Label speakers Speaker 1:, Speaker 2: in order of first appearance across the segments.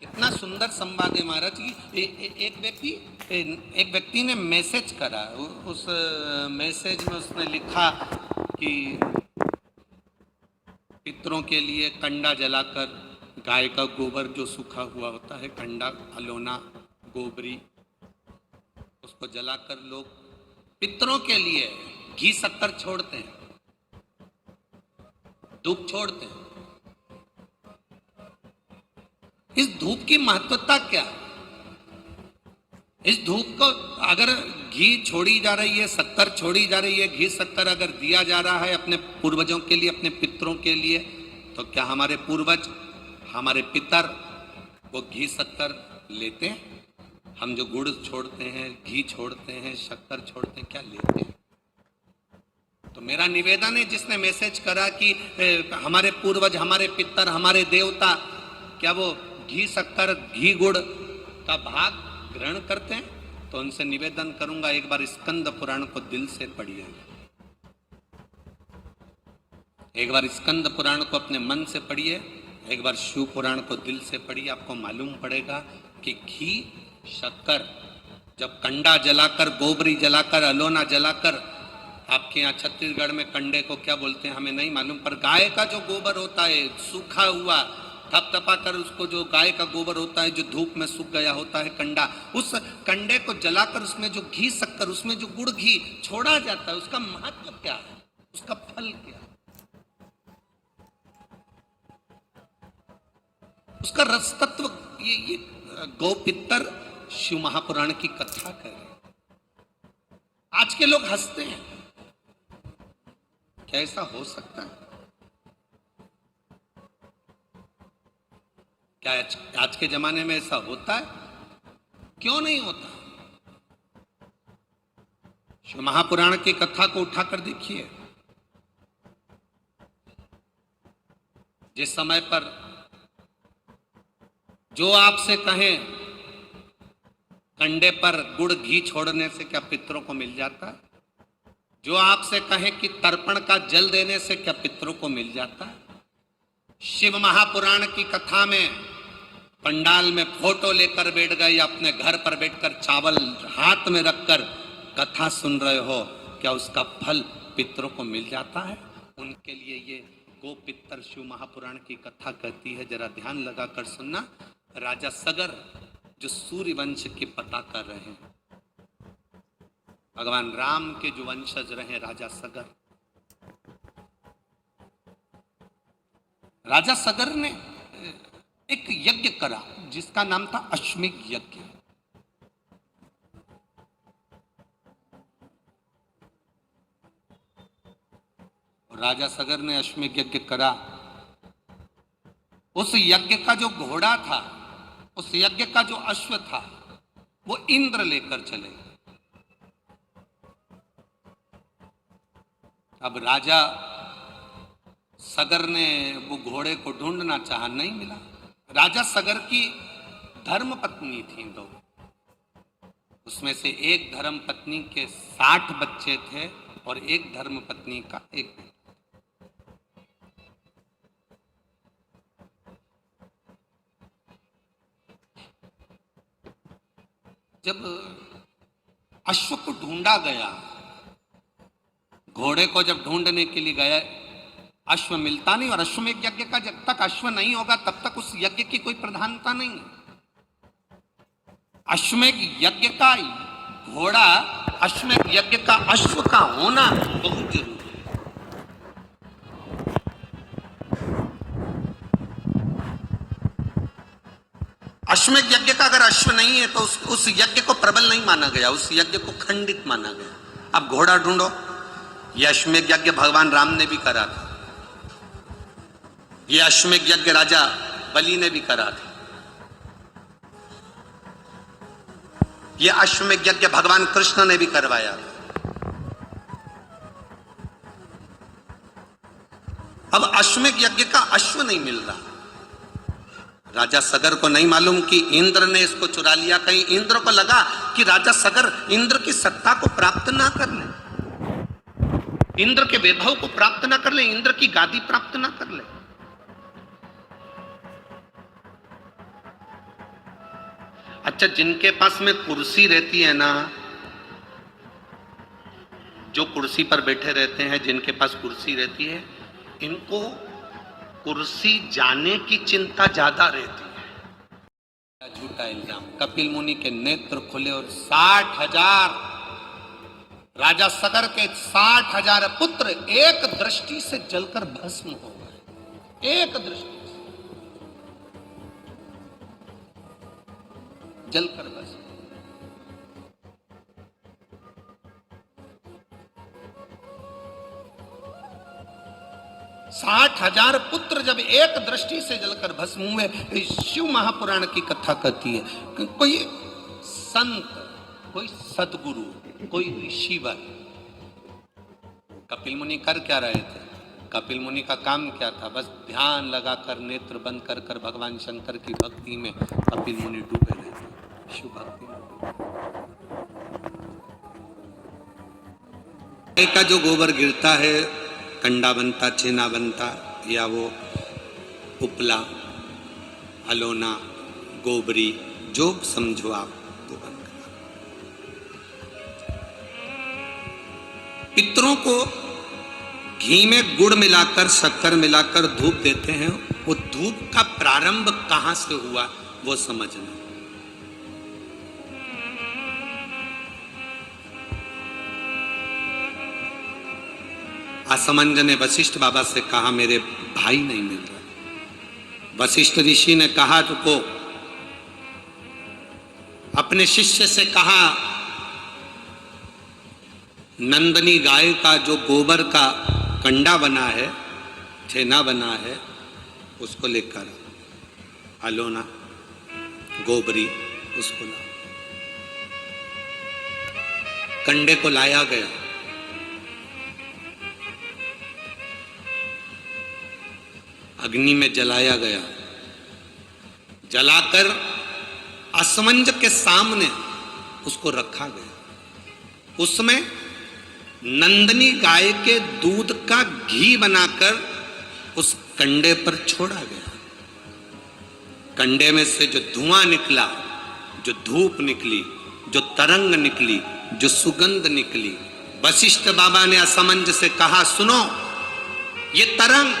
Speaker 1: कितना सुंदर संवाद है महाराज की। एक व्यक्ति ने मैसेज करा, उस मैसेज में उसने लिखा कि पितरों के लिए कंडा जलाकर, गाय का गोबर जो सूखा हुआ होता है, कंडा, अलोना, गोबरी, उसको जलाकर लोग पितरों के लिए घी शक्कर छोड़ते हैं, धूप छोड़ते हैं। इस धूप की महत्वता क्या है? इस धूप को अगर घी छोड़ी जा रही है, शक्कर छोड़ी जा रही है, घी शक्कर अगर दिया जा रहा है अपने पूर्वजों के लिए, अपने पितरों के लिए, तो क्या हमारे पूर्वज, हमारे पितर वो घी शक्कर लेते हैं? हम जो गुड़ छोड़ते हैं, घी छोड़ते हैं, शक्कर छोड़ते हैं, क्या लेते हैं? तो मेरा निवेदन है, जिसने मैसेज करा कि हमारे पूर्वज, हमारे पितर, हमारे देवता, क्या वो घी शक्कर, घी गुड़ का भाग ग्रहण करते हैं? तो उनसे निवेदन करूंगा, एक बार स्कंद पुराण को दिल से पढ़िए, एक बार स्कंद पुराण को अपने मन से पढ़िए, एक बार शिव पुराण को दिल से पढ़िए। आपको मालूम पड़ेगा कि घी शक्कर, जब कंडा जलाकर, गोबरी जलाकर, अलोना जलाकर, आपके यहाँ छत्तीसगढ़ में कंडे को क्या बोलते हैं हमें नहीं मालूम, पर गाय का जो गोबर होता है सूखा हुआ, थपथपा कर उसको, जो गाय का गोबर होता है जो धूप में सूख गया होता है कंडा, उस कंडे को जलाकर उसमें जो घी शक्कर, उसमें जो गुड़ घी छोड़ा जाता है, उसका महत्व क्या है, उसका फल क्या है, उसका रस तत्व। ये गौपितर शिव महापुराण की कथा कर रहे हैं। आज के लोग हंसते हैं, क्या ऐसा हो सकता है? क्या आज के जमाने में ऐसा होता है? क्यों नहीं होता? शिव महापुराण की कथा को उठाकर देखिए। जिस समय पर जो आपसे कहें कंडे पर गुड़ घी छोड़ने से क्या पितरों को मिल जाता है, जो आपसे कहें कि तर्पण का जल देने से क्या पितरों को मिल जाता है, शिव महापुराण की कथा में पंडाल में फोटो लेकर बैठ गए या अपने घर पर बैठकर चावल हाथ में रखकर कथा सुन रहे हो, क्या उसका फल पितरों को मिल जाता है? उनके लिए ये गोपितर शिव महापुराण की कथा कहती है, जरा ध्यान लगाकर सुनना। राजा सगर जो सूर्य वंश की पताका रहे हैं, भगवान राम के जो वंशज रहे राजा सगर, राजा सगर ने एक यज्ञ करा जिसका नाम था अश्वमेध यज्ञ। राजा सगर ने अश्वमेध यज्ञ करा। उस यज्ञ का जो घोड़ा था, उस यज्ञ का जो अश्व था, वो इंद्र लेकर चले। अब राजा सगर ने वो घोड़े को ढूंढना चाहा, नहीं मिला। राजा सगर की धर्म पत्नी थी दो, उसमें से एक धर्म पत्नी के 60 बच्चे थे और एक धर्म पत्नी का एक बेटा। जब अश्व को ढूंढा गया, घोड़े को जब ढूंढने के लिए गया, अश्व मिलता नहीं। और अश्वमेध यज्ञ का जब तक अश्व नहीं होगा तब तक उस यज्ञ की कोई प्रधानता नहीं है। अश्वमेध यज्ञ का घोड़ा, अश्वमेध यज्ञ का अश्व का होना बहुत जरूरी है। अश्वमेध यज्ञ का अगर अश्व नहीं है तो उस यज्ञ को प्रबल नहीं माना गया, उस यज्ञ को खंडित माना गया। अब घोड़ा ढूंढो। यह अश्वमेध यज्ञ भगवान राम ने भी करा था, यह अश्वमेध यज्ञ राजा बलि ने भी करा था, यह अश्वमेध यज्ञ भगवान कृष्ण ने भी करवाया था। अब अश्वमेध यज्ञ का अश्व नहीं मिल रहा। राजा सगर को नहीं मालूम कि इंद्र ने इसको चुरा लिया। कहीं इंद्र को लगा कि राजा सगर इंद्र की सत्ता को प्राप्त ना कर ले, इंद्र के वैभव को प्राप्त ना कर ले, इंद्र की गादी प्राप्त ना कर ले। अच्छा, जिनके पास में कुर्सी रहती है ना, जो कुर्सी पर बैठे रहते हैं, जिनके पास कुर्सी रहती है, इनको कुर्सी जाने की चिंता ज्यादा रहती है। झूठा इल्जाम, कपिल मुनि के नेत्र खुले और 60,000 राजा सगर के 60,000 पुत्र एक दृष्टि से जलकर भस्म हो गए। एक दृष्टि से जलकर भस्म। 60,000 पुत्र जब एक दृष्टि से जलकर भस्म हुए। शिव महापुराण की कथा कहती है कि कोई संत, कोई सदगुरु, कोई ऋषिवर, कपिल मुनि कर क्या रहे थे? कपिल मुनि का काम क्या था? बस ध्यान लगाकर नेत्र बंद कर कर भगवान शंकर की भक्ति में कपिल मुनि डूबे रहते, शिव भक्ति में। का जो गोबर गिरता है, कंडा बनता, छेना बनता, या वो उपला, अलोना, गोबरी, जो समझो आप, वो बन गया। पितरों को घी में गुड़ मिलाकर, शक्कर मिलाकर धूप देते हैं। वो धूप का प्रारंभ कहां से हुआ वो समझना। असमंज ने वशिष्ठ बाबा से कहा, मेरे भाई नहीं मिल रहा। वशिष्ठ ऋषि ने कहा, रुको। अपने शिष्य से कहा, नंदनी गाय का जो गोबर का कंडा बना है, छेना बना है, उसको लेकर अलोना, गोबरी, उसको ला। कंडे को लाया गया। अग्नि में जलाया गया। जलाकर असमंज के सामने उसको रखा गया। उसमें नंदनी गाय के दूध का घी बनाकर उस कंडे पर छोड़ा गया। कंडे में से जो धुआं निकला, जो धूप निकली, जो तरंग निकली, जो सुगंध निकली, वशिष्ठ बाबा ने असमंज से कहा, सुनो, ये तरंग,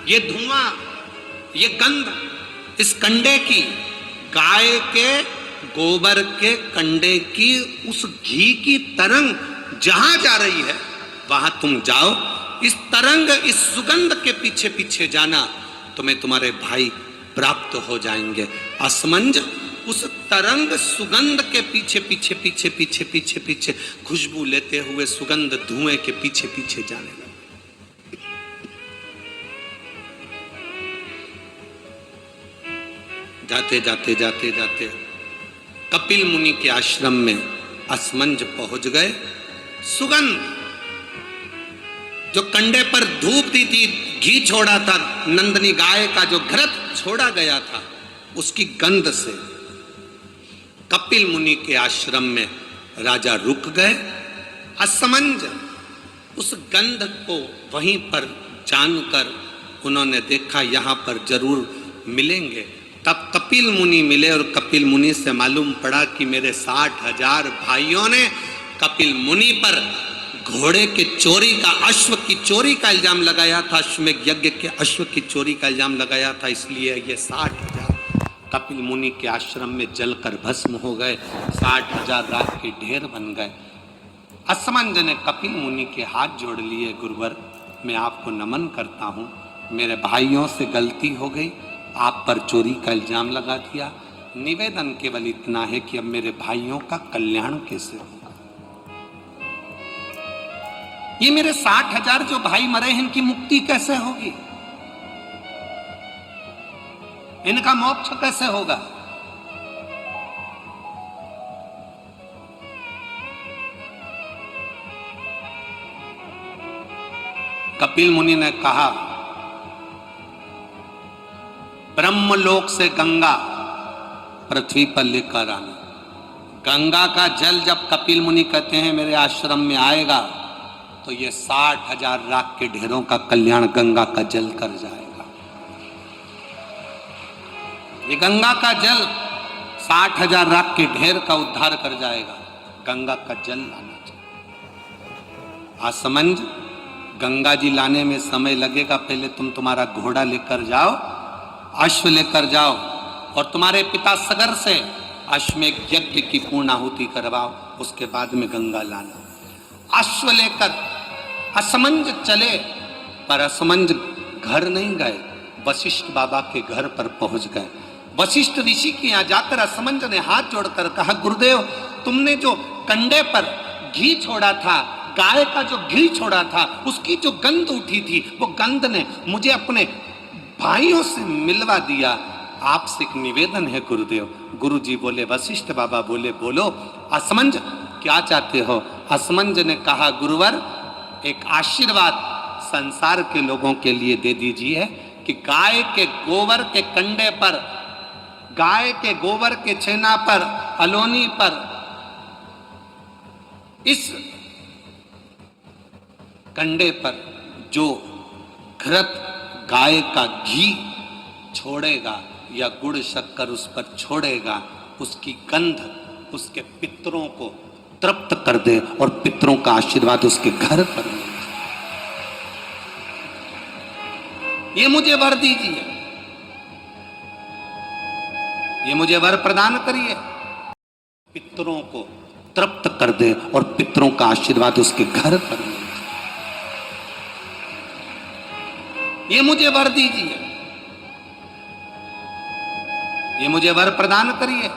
Speaker 1: ये धुआं, ये गंध इस कंडे की, गाय के गोबर के कंडे की, उस घी की तरंग जहां जा रही है वहां तुम जाओ। इस तरंग, इस सुगंध के पीछे पीछे जाना, तुम्हें तुम्हारे भाई प्राप्त हो जाएंगे। असमंज उस तरंग सुगंध के पीछे पीछे पीछे पीछे पीछे पीछे खुशबू लेते हुए सुगंध धुएं के पीछे पीछे जाने लगा। जाते जाते जाते जाते कपिल मुनि के आश्रम में असमंज पहुंच गए। सुगंध, जो कंडे पर धूप दी थी, घी छोड़ा था, नंदनी गाय का जो घृत छोड़ा गया था, उसकी गंध से कपिल मुनि के आश्रम में राजा रुक गए। असमंज उस गंध को वहीं पर जानकर उन्होंने देखा, यहां पर जरूर मिलेंगे। तब कपिल मुनि मिले और कपिल मुनि से मालूम पड़ा कि मेरे 60,000 भाइयों ने कपिल मुनि पर घोड़े के चोरी का, अश्व की चोरी का इल्जाम लगाया था। अश्वमेध यज्ञ के अश्व की चोरी का इल्जाम लगाया था। इसलिए ये 60,000 कपिल मुनि के आश्रम में जलकर भस्म हो गए। 60,000 राख के ढेर बन गए। असमंज ने कपिल मुनि के हाथ जोड़ लिए, गुरुवर मैं आपको नमन करता हूँ, मेरे भाइयों से गलती हो गई, आप पर चोरी का इल्जाम लगा दिया। निवेदन केवल इतना है कि अब मेरे भाइयों का कल्याण कैसे होगा। ये मेरे 60,000 जो भाई मरे हैं, इनकी मुक्ति कैसे होगी, इनका मोक्ष कैसे होगा। कपिल मुनि ने कहा, ब्रह्मलोक से गंगा पृथ्वी पर लेकर आना। गंगा का जल जब कपिल मुनि कहते हैं मेरे आश्रम में आएगा, तो ये 60,000 राख के ढेरों का कल्याण गंगा का जल कर जाएगा। ये गंगा का जल 60,000 राख के ढेर का उद्धार कर जाएगा। गंगा का जल लाना चाहिए। आसमंज गंगा जी लाने में समय लगेगा, पहले तुम तुम्हारा घोड़ा लेकर जाओ, अश्व लेकर जाओ और तुम्हारे पिता सगर से अश्वमेध यज्ञ की पूर्ण आहुति करवाओ, उसके बाद में गंगा लाना। अश्व लेकर असमंज चले, पर असमंज घर नहीं गए, वशिष्ठ बाबा के घर पर पहुंच गए। वशिष्ठ ऋषि के यहाँ जाकर असमंज ने हाथ जोड़कर कहा, गुरुदेव तुमने जो कंडे पर घी छोड़ा था, गाय का जो घी छोड़ा था, उसकी जो गंध उठी थी, वो गंध ने मुझे अपने भाइयों से मिलवा दिया। आपसे एक निवेदन है गुरुदेव। गुरु जी बोले, वशिष्ठ बाबा बोले, बोलो असमंज क्या चाहते हो? असमंज ने कहा, गुरुवर एक आशीर्वाद संसार के लोगों के लिए दे दीजिए कि गाय के गोबर के कंडे पर, गाय के गोबर के छेना पर, अलोनी पर, इस कंडे पर जो घृत गाय का घी छोड़ेगा या गुड़ शक्कर उस पर छोड़ेगा, उसकी गंध उसके पितरों को तृप्त कर दे और पितरों का आशीर्वाद उसके घर पर मिले। ये मुझे वर दीजिए, ये मुझे वर प्रदान करिए, पितरों को तृप्त कर दे और पितरों का आशीर्वाद उसके घर पर मिले। ये मुझे वर दीजिए, ये मुझे वर प्रदान करिए,